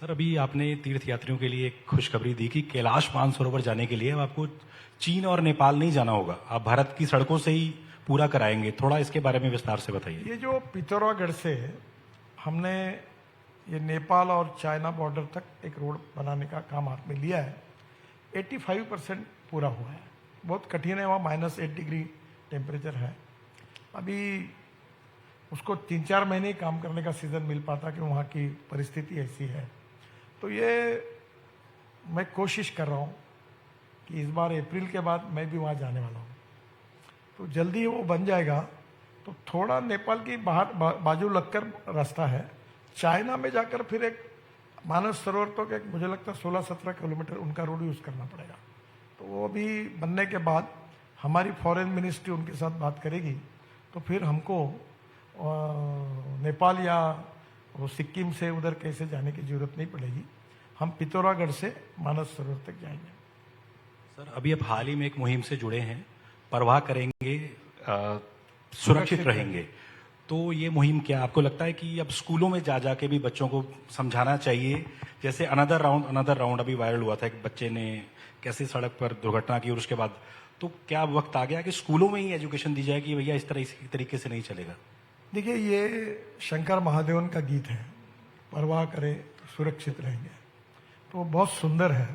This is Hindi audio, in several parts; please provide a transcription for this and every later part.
सर, अभी आपने तीर्थ यात्रियों के लिए एक खुशखबरी दी कि कैलाश मानसरोवर जाने के लिए अब आपको चीन और नेपाल नहीं जाना होगा, आप भारत की सड़कों से ही पूरा कराएंगे। थोड़ा इसके बारे में विस्तार से बताइए। ये जो पिथौरागढ़ से हमने ये नेपाल और चाइना बॉर्डर तक एक रोड बनाने का काम हाथ में लिया है, 85% पूरा हुआ है। बहुत कठिन है, वहाँ -8 डिग्री टेम्परेचर है। अभी उसको 3-4 महीने ही काम करने का सीजन मिल पाता कि वहाँ की परिस्थिति ऐसी है। तो ये मैं कोशिश कर रहा हूँ कि इस बार अप्रैल के बाद मैं भी वहाँ जाने वाला हूँ, तो जल्दी वो बन जाएगा। तो थोड़ा नेपाल की बाजू लगकर रास्ता है, चाइना में जाकर फिर एक मानस सरोवर तो एक मुझे लगता है 16-17 किलोमीटर उनका रोड यूज़ करना पड़ेगा। तो वो अभी बनने के बाद हमारी फॉरेन मिनिस्ट्री उनके साथ बात करेगी, तो फिर हमको नेपाल या वो सिक्किम से उधर कैसे जाने की जरूरत नहीं पड़ेगी। हम पिथौरागढ़ से मानस सरोवर तक जाएंगे। सर, अभी आप हाल ही में एक मुहिम से जुड़े हैं, परवाह करेंगे, सुरक्षित रहेंगे। तो ये मुहिम क्या आपको लगता है कि अब स्कूलों में जा जाके भी बच्चों को समझाना चाहिए? जैसे अनदर राउंड अभी वायरल हुआ था, एक बच्चे ने कैसे सड़क पर दुर्घटना की और उसके बाद, तो क्या वक्त आ गया कि स्कूलों में ही एजुकेशन दी जाए कि भैया इस तरीके से नहीं चलेगा? देखिए, ये शंकर महादेवन का गीत है, परवाह करे सुरक्षित रहेंगे, तो बहुत सुंदर है।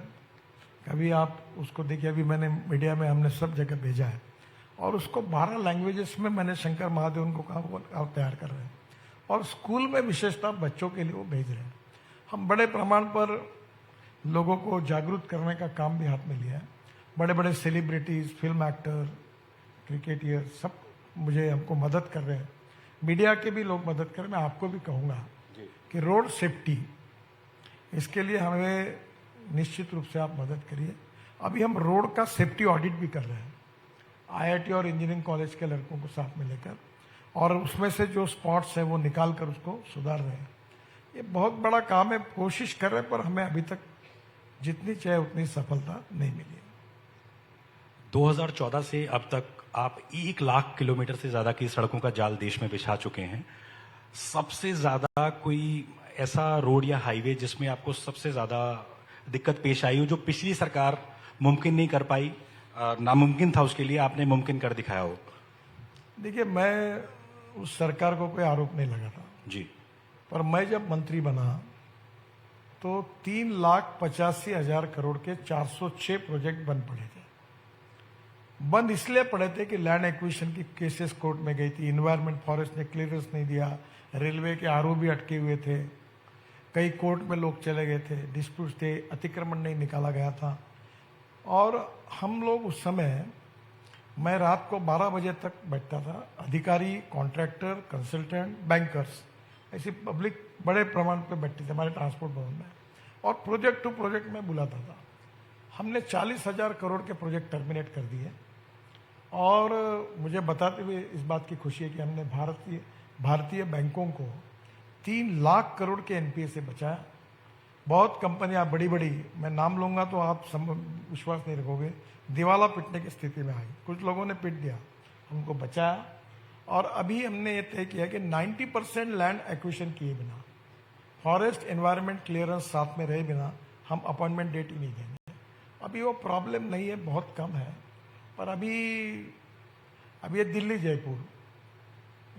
कभी आप उसको देखिए, अभी मैंने मीडिया में हमने सब जगह भेजा है और उसको 12 लैंग्वेजेस में मैंने शंकर महादेवन को कहा वो तैयार कर रहे हैं और स्कूल में विशेषता बच्चों के लिए वो भेज रहे हैं। हम बड़े प्रमाण पर लोगों को जागरूक करने का काम भी हाथ में लिया है। बड़े बड़े सेलिब्रिटीज, फिल्म एक्टर, क्रिकेटियर सब हमको मदद कर रहे हैं, मीडिया के भी लोग मदद कर रहे हैं। मैं आपको भी कहूँगा कि रोड सेफ्टी, इसके लिए हमें निश्चित रूप से आप मदद करिए। अभी हम रोड का सेफ्टी ऑडिट भी कर रहे हैं, आईआईटी और इंजीनियरिंग कॉलेज के लड़कों को साथ में लेकर, और उसमें से जो स्पॉट्स है वो निकाल कर उसको सुधार रहे हैं। ये बहुत बड़ा काम है, कोशिश कर रहे हैं, पर हमें अभी तक जितनी चाहिए उतनी सफलता नहीं मिली है। 2014 से अब तक आप 1 लाख किलोमीटर से ज्यादा की सड़कों का जाल देश में बिछा चुके हैं। सबसे ज्यादा कोई ऐसा रोड या हाईवे जिसमें आपको सबसे ज्यादा दिक्कत पेश आई हो, जो पिछली सरकार मुमकिन नहीं कर पाई, नामुमकिन था, उसके लिए आपने मुमकिन कर दिखाया हो? देखिए, मैं उस सरकार को कोई आरोप नहीं लगाता जी, पर मैं जब मंत्री बना तो 3,85,000 करोड़ के 406 प्रोजेक्ट बंद पड़े थे। बंद इसलिए पड़े थे कि लैंड एक्विजिशन की केसेस कोर्ट में गई थी, इन्वायरमेंट फॉरेस्ट ने क्लियरेंस नहीं दिया, रेलवे के आरओ भी अटके हुए थे, कई कोर्ट में लोग चले गए थे, डिस्प्यूट थे, अतिक्रमण नहीं निकाला गया था। और हम लोग उस समय, मैं रात को 12 बजे तक बैठता था, अधिकारी, कॉन्ट्रैक्टर, कंसल्टेंट, बैंकर्स, ऐसी पब्लिक बड़े प्रमाण पे बैठती थी हमारे ट्रांसपोर्ट भवन में, और प्रोजेक्ट टू प्रोजेक्ट में बुलाता था। हमने 40,000 करोड़ के प्रोजेक्ट टर्मिनेट कर दिए और मुझे बताते हुए इस बात की खुशी है कि हमने भारतीय बैंकों को 3 लाख करोड़ के एनपीए से बचाया। बहुत कंपनियां बड़ी बड़ी, मैं नाम लूंगा तो आप विश्वास नहीं रखोगे, दिवाला पिटने की स्थिति में आई, कुछ लोगों ने पिट दिया, उनको बचाया। और अभी हमने ये तय किया कि 90% लैंड एक्विजिशन किए बिना, फॉरेस्ट एनवायरनमेंट क्लियरेंस साथ में रहे बिना हम अपॉइंटमेंट डेट ही नहीं देंगे। अभी वो प्रॉब्लम नहीं है, बहुत कम है, पर अभी ये दिल्ली जयपुर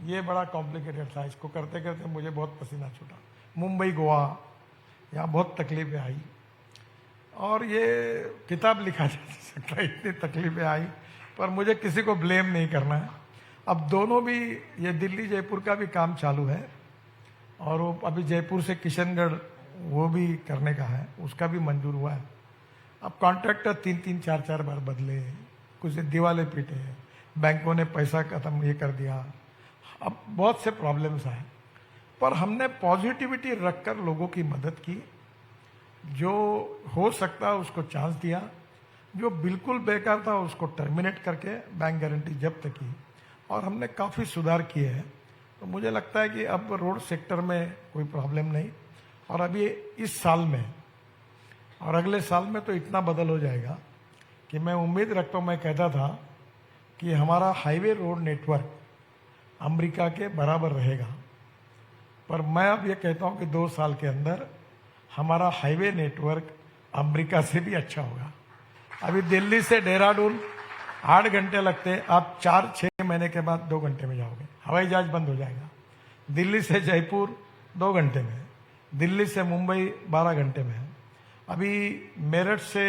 ये बड़ा कॉम्प्लिकेटेड था, इसको करते करते मुझे बहुत पसीना छूटा। मुंबई गोवा, यहाँ बहुत तकलीफें आई और ये किताब लिखा जा सकता है, इतनी तकलीफें आई, पर मुझे किसी को ब्लेम नहीं करना है। अब दोनों भी, ये दिल्ली जयपुर का भी काम चालू है और वो अभी जयपुर से किशनगढ़ वो भी करने का है, उसका भी मंजूर हुआ है। अब कॉन्ट्रैक्टर 3-3, 4-4 बार बदले, कुछ दिवाले पीटे, बैंकों ने पैसा खत्म ये कर दिया, अब बहुत से प्रॉब्लम्स आए, पर हमने पॉजिटिविटी रखकर लोगों की मदद की, जो हो सकता उसको चांस दिया, जो बिल्कुल बेकार था उसको टर्मिनेट करके बैंक गारंटी जब्त की, और हमने काफ़ी सुधार किए हैं। तो मुझे लगता है कि अब रोड सेक्टर में कोई प्रॉब्लम नहीं, और अभी इस साल में और अगले साल में तो इतना बदल हो जाएगा कि मैं उम्मीद रखता हूँ, मैं कहता था कि हमारा हाईवे रोड नेटवर्क अमेरिका के बराबर रहेगा, पर मैं अब ये कहता हूँ कि 2 साल के अंदर हमारा हाईवे नेटवर्क अमेरिका से भी अच्छा होगा। अभी दिल्ली से देहरादून 8 घंटे लगते हैं, आप 4-6 महीने के बाद 2 घंटे में जाओगे। हवाई जहाज बंद हो जाएगा। दिल्ली से जयपुर 2 घंटे में, दिल्ली से मुंबई 12 घंटे में। अभी मेरठ से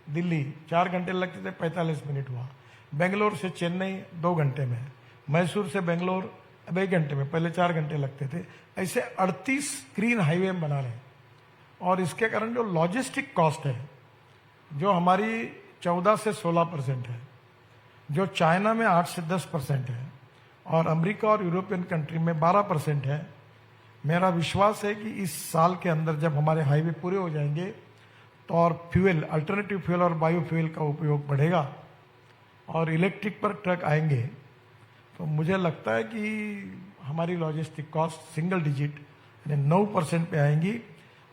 दिल्ली 4 घंटे लगते थे, 45 मिनट हुआ। बेंगलोर से चेन्नई 2 घंटे में, मैसूर से बेंगलोर अब 1 घंटे में, पहले 4 घंटे लगते थे। ऐसे 38 ग्रीन हाईवे हम बना रहे हैं। और इसके कारण जो लॉजिस्टिक कॉस्ट है, जो हमारी 14 से 16% है, जो चाइना में 8 से 10% है, और अमेरिका और यूरोपियन कंट्री में 12% है। मेरा विश्वास है कि इस साल के अंदर जब हमारे हाईवे पूरे हो जाएंगे तो और फ्यूल, अल्टरनेटिव फ्यूल और बायोफ्यूल का उपयोग बढ़ेगा और इलेक्ट्रिक पर ट्रक आएंगे, तो मुझे लगता है कि हमारी लॉजिस्टिक कॉस्ट सिंगल डिजिट यानी 9% पे आएंगी।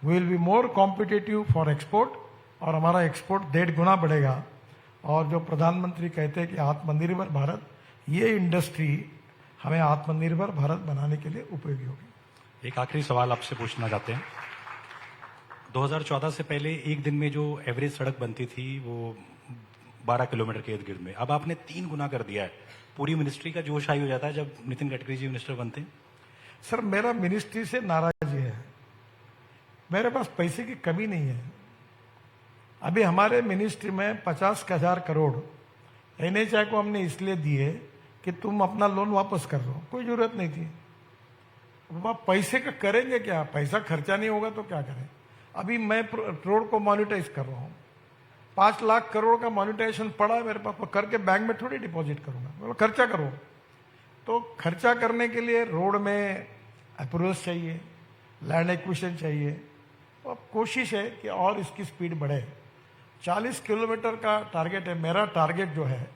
We will be more competitive for export, और हमारा एक्सपोर्ट 1.5 गुना बढ़ेगा। और जो प्रधानमंत्री कहते हैं कि आत्मनिर्भर भारत, ये इंडस्ट्री हमें आत्मनिर्भर भारत बनाने के लिए उपयोगी होगी। एक आखिरी सवाल आपसे पूछना चाहते हैं। 2014 से पहले एक दिन में जो एवरेज सड़क बनती थी वो 12 किलोमीटर के इर्द गिर्द में, अब आपने 3 गुना कर दिया है। पूरी मिनिस्ट्री का जोश हाई हो जाता है जब नितिन गडकरी जी मिनिस्टर बनते हैं। सर, मेरा मिनिस्ट्री से नाराजी है। मेरे पास पैसे की कमी नहीं है। अभी हमारे मिनिस्ट्री में 50,000 करोड़ एनएचआई को हमने इसलिए दिए कि तुम अपना लोन वापस कर लो, कोई जरूरत नहीं थी। अब पैसे का करेंगे क्या? पैसा खर्चा नहीं होगा तो क्या करें? अभी मैं रोड को मॉनिटाइज कर रहा हूँ, 5 लाख करोड़ का मॉनिटाइजेशन पड़ा है मेरे पास, तो करके बैंक में थोड़ी डिपॉजिट करूंगा। बोलो खर्चा करो, तो खर्चा करने के लिए रोड में अप्रूवल्स चाहिए, लैंड एक्विजिशन चाहिए। तो कोशिश है कि और इसकी स्पीड बढ़े। 40 किलोमीटर का टारगेट है मेरा। टारगेट जो है,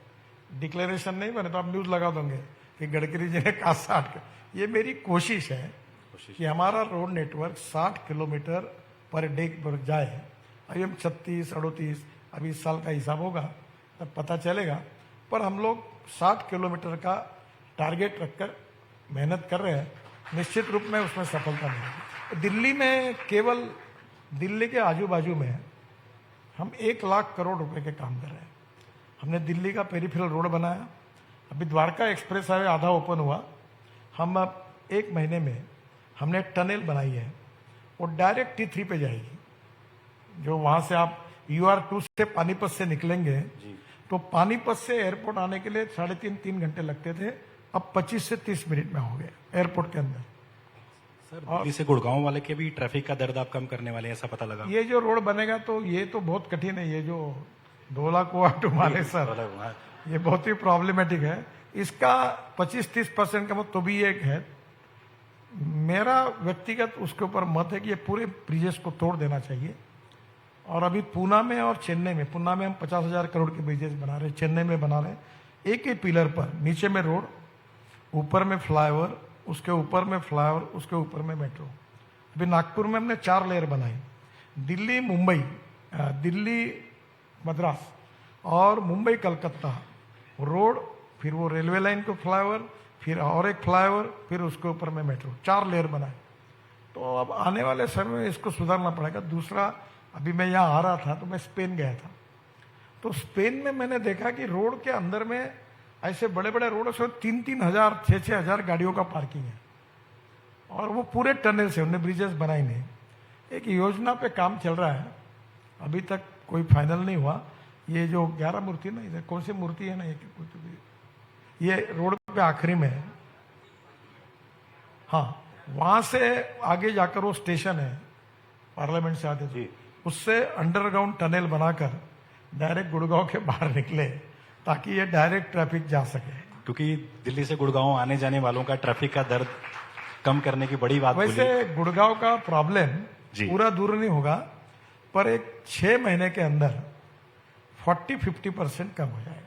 डिक्लेरेशन नहीं बने तो आप न्यूज लगा दोगे कि गडकरी जी ने कहा 60। ये मेरी कोशिश है कि हमारा road network 60 kilometre per day पर जाए। अभी हम 36-38, अभी इस साल का हिसाब होगा तब पता चलेगा, पर हम लोग 60 किलोमीटर का टारगेट रखकर मेहनत कर रहे हैं। निश्चित रूप में उसमें सफलता मिलेगी। दिल्ली में, केवल दिल्ली के आजू बाजू में हम 1 लाख करोड़ रुपए के काम कर रहे हैं। हमने दिल्ली का पेरिफेरल रोड बनाया। अभी द्वारका एक्सप्रेस हाईवे आधा ओपन हुआ। हम अब 1 महीने में हमने टनल बनाई है, वो डायरेक्ट T3 पे जाएगी। जो वहां से आप UR2 से पानीपत से निकलेंगे तो पानीपत से एयरपोर्ट आने के लिए 3.5-3 घंटे लगते थे, अब 25 से 30 मिनट में हो गए एयरपोर्ट के अंदर। सर, दिल्ली से गुड़गांव वाले के भी ट्रैफिक का दर्द आप कम करने वाले हैं, ऐसा पता लगा। ये जो रोड बनेगा तो ये तो बहुत कठिन है। ये जो धोला कुआ टू मानेसर, ये बहुत ही प्रॉब्लमेटिक है। इसका 25-30% का मत तो भी एक है। मेरा व्यक्तिगत उसके ऊपर मत है कि ये पूरे ब्रिजेस को तोड़ देना चाहिए। और अभी पूना में और चेन्नई में, पूना में हम 50,000 करोड़ के ब्रिजेस बना रहे हैं, चेन्नई में बना रहे हैं। एक ही पिलर पर, नीचे में रोड, ऊपर में फ्लाईओवर, उसके ऊपर में फ्लाईओवर, उसके ऊपर में मेट्रो। अभी नागपुर में हमने 4 लेयर बनाई। दिल्ली मुंबई, दिल्ली मद्रास और मुंबई कलकत्ता रोड, फिर वो रेलवे लाइन को फ्लाईओवर, फिर और एक फ्लाईओवर, फिर उसके ऊपर में मेट्रो, 4 लेयर बनाए। तो अब आने वाले समय में इसको सुधारना पड़ेगा। दूसरा, अभी मैं यहाँ आ रहा था तो मैं स्पेन गया था, तो स्पेन में मैंने देखा कि रोड के अंदर में ऐसे बड़े बड़े रोड से 3-3 हजार 6-6 हजार गाड़ियों का पार्किंग है, और वो पूरे टनल से उन्हें ब्रिजेस बनाए नहीं। एक योजना पे काम चल रहा है, अभी तक कोई फाइनल नहीं हुआ। ये जो 11 मूर्ति ना, इधर कौन सी मूर्ति है ना, ये रोड पे आखिरी में है। हाँ, वहां से आगे जाकर वो स्टेशन है, पार्लियामेंट से आते थे, उससे अंडरग्राउंड टनल बनाकर डायरेक्ट गुड़गांव के बाहर निकले, ताकि ये डायरेक्ट ट्रैफिक जा सके। क्योंकि दिल्ली से गुड़गांव आने जाने वालों का ट्रैफिक का दर्द कम करने की बड़ी बात। वैसे गुड़गांव का प्रॉब्लम पूरा दूर नहीं होगा, पर एक 6 महीने के अंदर 40-50% कम हो जाएगा।